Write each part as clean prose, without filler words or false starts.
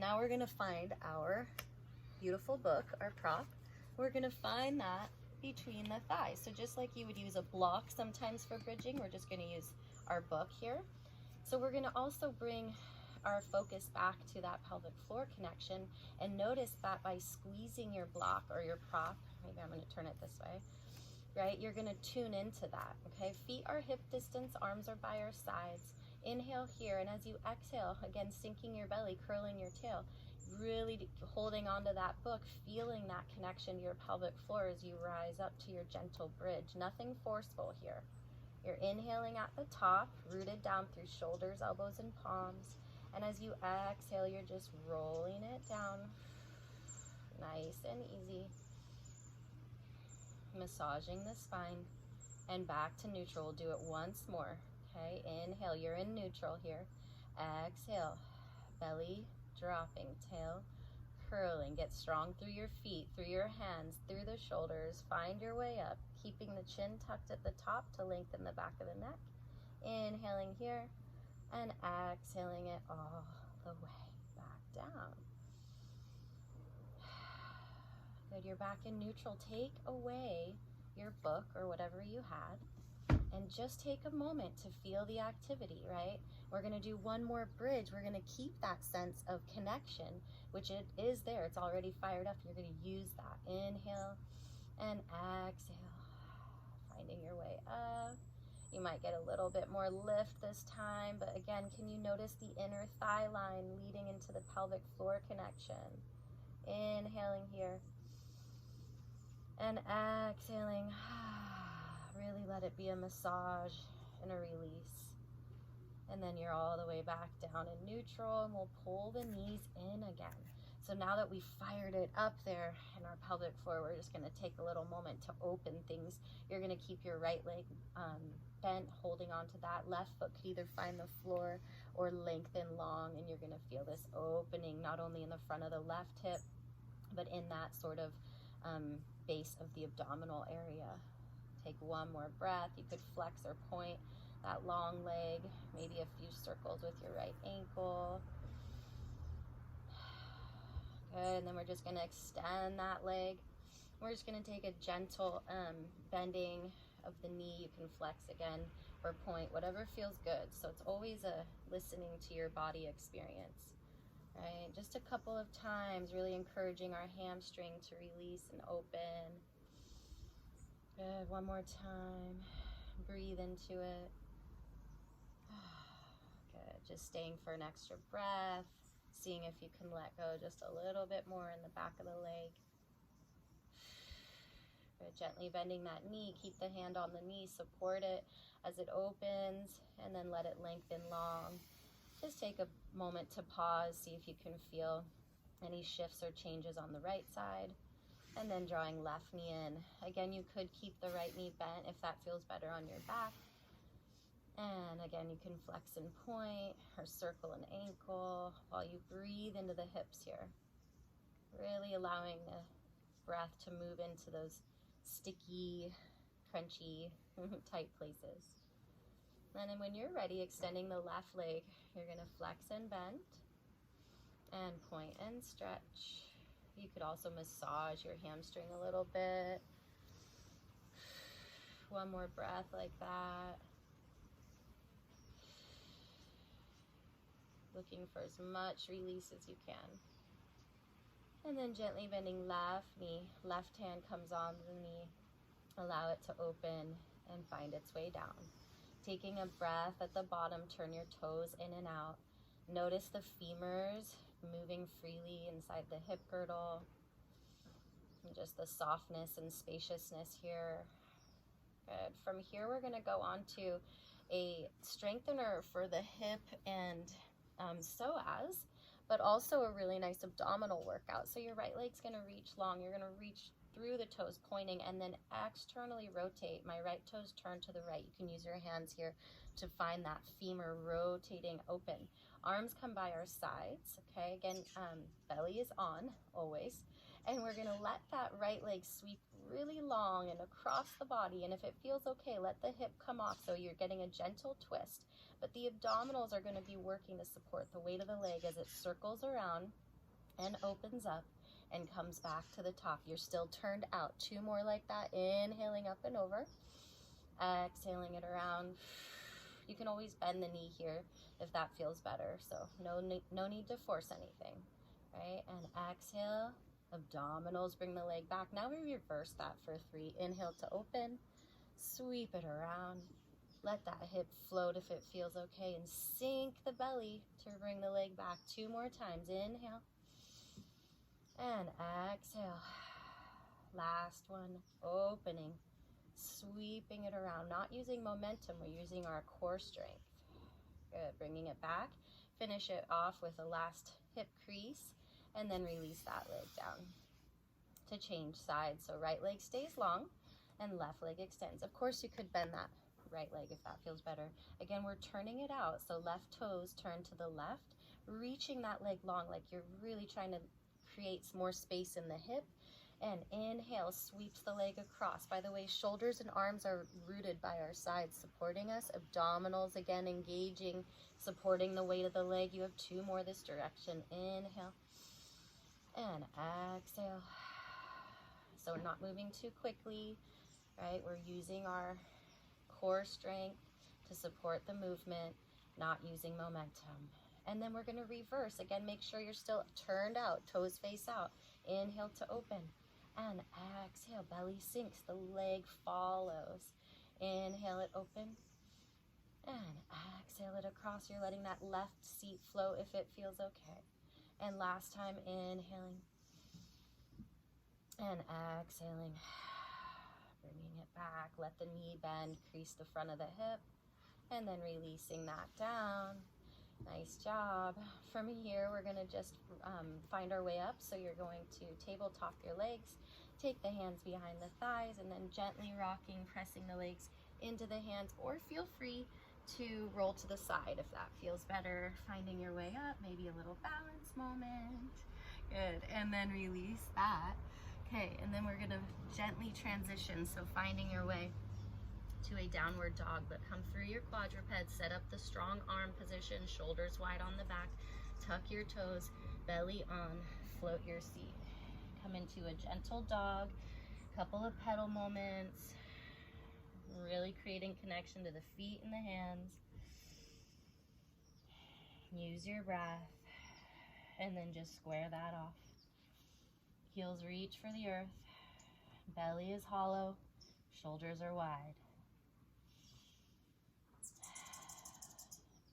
now we're gonna find our beautiful book, our prop. We're gonna find that between the thighs. So just like you would use a block sometimes for bridging, we're just gonna use our book here. So we're gonna also bring our focus back to that pelvic floor connection, and notice that by squeezing your block or your prop, maybe I'm gonna turn it this way, right? You're gonna tune into that, okay? Feet are hip distance, arms are by our sides. Inhale here, and as you exhale, again, sinking your belly, curling your tail, really holding onto that book, feeling that connection to your pelvic floor as you rise up to your gentle bridge. Nothing forceful here. You're inhaling at the top, rooted down through shoulders, elbows, and palms. And as you exhale, you're just rolling it down, nice and easy. Massaging the spine and back to neutral. We'll do it once more. Okay, inhale, you're in neutral here. Exhale, belly dropping, tail curling. Get strong through your feet, through your hands, through the shoulders. Find your way up, keeping the chin tucked at the top to lengthen the back of the neck. Inhaling here and exhaling it all the way back down. Good, you're back in neutral. Take away your book or whatever you had, and just take a moment to feel the activity, right? We're gonna do one more bridge. We're gonna keep that sense of connection, which it is there. It's already fired up. You're gonna use that. Inhale and exhale, finding your way up. You might get a little bit more lift this time, but again, can you notice the inner thigh line leading into the pelvic floor connection? Inhaling here and exhaling. Really let it be a massage and a release. And then you're all the way back down in neutral, and we'll pull the knees in again. So now that we've fired it up there in our pelvic floor, we're just gonna take a little moment to open things. You're gonna keep your right leg bent, holding onto that. Left foot could either find the floor or lengthen long, and you're gonna feel this opening not only in the front of the left hip, but in that sort of base of the abdominal area. Take one more breath. You could flex or point that long leg, maybe a few circles with your right ankle. Good, and then we're just gonna extend that leg. We're just gonna take a gentle bending of the knee. You can flex again or point, whatever feels good. So it's always a listening to your body experience, right? Just a couple of times, really encouraging our hamstring to release and open. Good, one more time. Breathe into it. Good, just staying for an extra breath. Seeing if you can let go just a little bit more in the back of the leg. Good. Gently bending that knee, keep the hand on the knee, support it as it opens, and then let it lengthen long. Just take a moment to pause, see if you can feel any shifts or changes on the right side, and then drawing left knee in. Again, you could keep the right knee bent if that feels better on your back. And again, you can flex and point or circle an ankle while you breathe into the hips here. Really allowing the breath to move into those sticky, crunchy, tight places. And then when you're ready, extending the left leg, you're gonna flex and bend and point and stretch. You could also massage your hamstring a little bit. One more breath like that. Looking for as much release as you can. And then gently bending left knee, left hand comes on the knee. Allow it to open and find its way down. Taking a breath at the bottom, turn your toes in and out. Notice the femurs moving freely inside the hip girdle. And just the softness and spaciousness here. Good. From here, we're gonna go on to a strengthener for the hip and psoas, but also a really nice abdominal workout. So your right leg's gonna reach long. You're gonna reach through the toes, pointing, and then externally rotate. My right toes turn to the right. You can use your hands here to find that femur rotating open. Arms come by our sides, okay? Again, belly is on, always. And we're gonna let that right leg sweep really long and across the body. And if it feels okay, let the hip come off so you're getting a gentle twist. But the abdominals are gonna be working to support the weight of the leg as it circles around and opens up and comes back to the top. You're still turned out. 2 more like that. Inhaling up and over. Exhaling it around. You can always bend the knee here if that feels better. So no need to force anything, right? And exhale, abdominals, bring the leg back. Now we reverse that for 3. Inhale to open, sweep it around. Let that hip float if it feels okay, and sink the belly to bring the leg back. 2 more times. Inhale and exhale. Last one, opening, sweeping it around, not using momentum, we're using our core strength. Good, bringing it back. Finish it off with a last hip crease, and then release that leg down to change sides. So right leg stays long and left leg extends. Of course, you could bend that right leg if that feels better. Again, we're turning it out, so left toes turn to the left, reaching that leg long like you're really trying to create more space in the hip. And inhale, sweeps the leg across. By the way, shoulders and arms are rooted by our sides, supporting us. Abdominals, again, engaging, supporting the weight of the leg. You have 2 more this direction. Inhale and exhale. So we're not moving too quickly, right? We're using our core strength to support the movement, not using momentum. And then we're going to reverse. Again, make sure you're still turned out, toes face out. Inhale to open. And exhale, belly sinks, the leg follows. Inhale it open, and exhale it across. You're letting that left seat float if it feels okay. And last time, inhaling and exhaling, bringing it back. Let the knee bend, crease the front of the hip, and then releasing that down. Nice job. From here, we're going to just find our way up. So you're going to tabletop your legs, take the hands behind the thighs, and then gently rocking, pressing the legs into the hands, or feel free to roll to the side if that feels better. Finding your way up, maybe a little balance moment. Good. And then release that. Okay, and then we're going to gently transition. So finding your way to a downward dog, but come through your quadruped, set up the strong arm position, shoulders wide on the back, tuck your toes, belly on, float your seat. Come into a gentle dog, couple of pedal moments, really creating connection to the feet and the hands. Use your breath, and then just square that off. Heels reach for the earth, belly is hollow, shoulders are wide.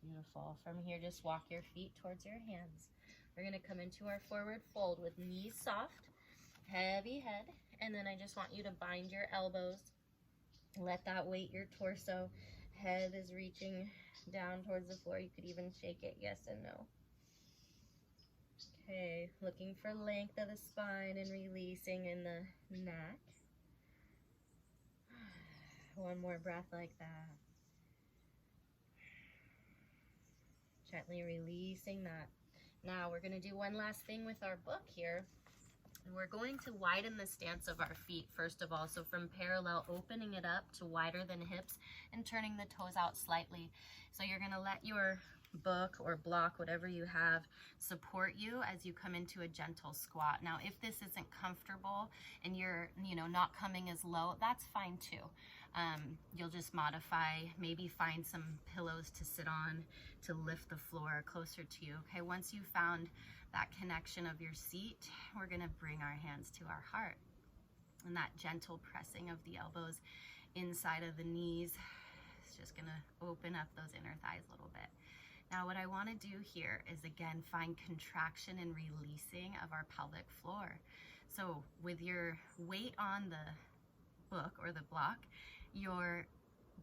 Beautiful. From here, just walk your feet towards your hands. We're going to come into our forward fold with knees soft, heavy head, and then I just want you to bind your elbows. Let that weight your torso. Head is reaching down towards the floor. You could even shake it yes and no. Okay, looking for length of the spine and releasing in the neck. One more breath like that. Gently releasing that. Now we're going to do one last thing with our book here. And we're going to widen the stance of our feet first of all. So from parallel, opening it up to wider than hips and turning the toes out slightly. So you're going to let your book or block, whatever you have, support you as you come into a gentle squat. Now, if this isn't comfortable and you're, not coming as low, that's fine too. You'll just modify, maybe find some pillows to sit on to lift the floor closer to you. Okay, once you've found that connection of your seat, we're going to bring our hands to our heart. And that gentle pressing of the elbows inside of the knees is just going to open up those inner thighs a little bit. Now what I want to do here is again find contraction and releasing of our pelvic floor. So with your weight on the book or the block, your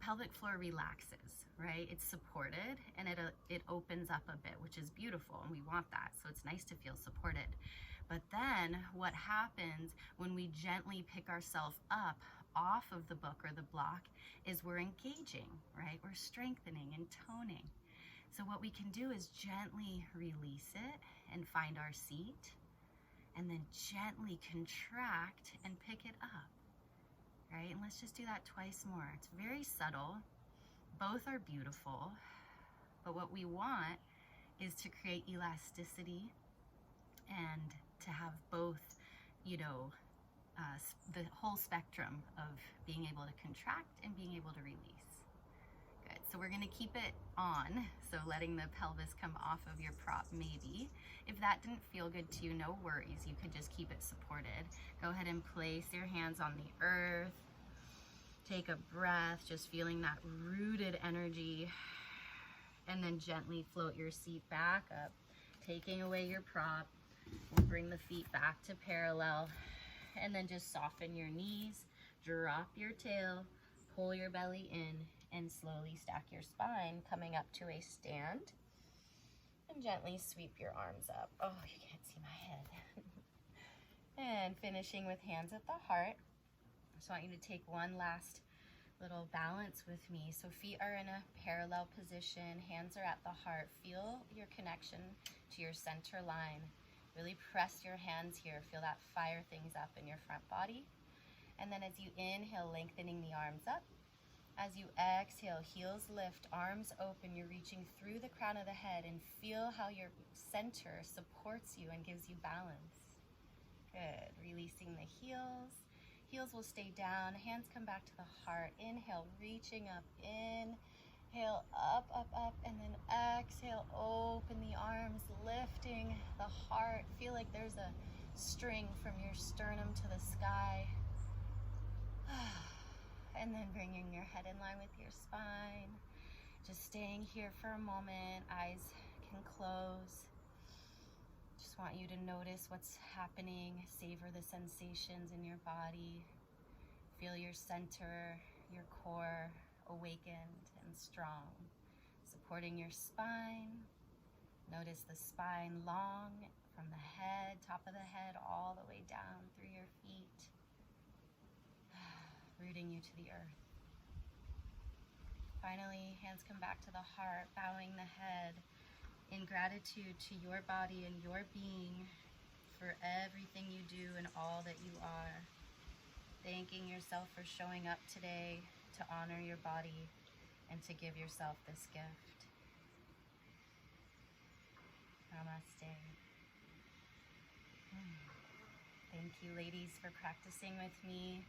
pelvic floor relaxes, right? It's supported and it opens up a bit, which is beautiful, and we want that. So it's nice to feel supported. But then what happens when we gently pick ourselves up off of the book or the block is we're engaging, right? We're strengthening and toning. So what we can do is gently release it and find our seat, and then gently contract and pick it up, right? And let's just do that twice more. It's very subtle. Both are beautiful, but what we want is to create elasticity and the whole spectrum of being able to contract and being able to release. Good, so we're gonna keep it on, so letting the pelvis come off of your prop maybe. If that didn't feel good to you, no worries, you could just keep it supported. Go ahead and place your hands on the earth. Take a breath, just feeling that rooted energy, and then gently float your seat back up, taking away your prop. We'll bring the feet back to parallel, and then just soften your knees, drop your tail, pull your belly in, and slowly stack your spine, coming up to a stand, and gently sweep your arms up. Oh, you can't see my head. And finishing with hands at the heart. I just want you to take one last little balance with me. So feet are in a parallel position, hands are at the heart. Feel your connection to your center line. Really press your hands here. Feel that fire things up in your front body. And then as you inhale, lengthening the arms up. As you exhale, heels lift, arms open. You're reaching through the crown of the head, and feel how your center supports you and gives you balance. Good. Releasing the heels. Heels will stay down. Hands come back to the heart. Inhale, reaching up. Inhale, up, up, up. And then exhale, open the arms, lifting the heart. Feel like there's a string from your sternum to the sky. And then bringing your head in line with your spine. Just staying here for a moment. Eyes can close. Just want you to notice what's happening. Savor the sensations in your body. Feel your center, your core awakened and strong. Supporting your spine. Notice the spine long from the head, top of the head, all the way down through your feet. Rooting you to the earth. Finally, hands come back to the heart, bowing the head in gratitude to your body and your being for everything you do and all that you are. Thanking yourself for showing up today to honor your body and to give yourself this gift. Namaste. Thank you, ladies, for practicing with me.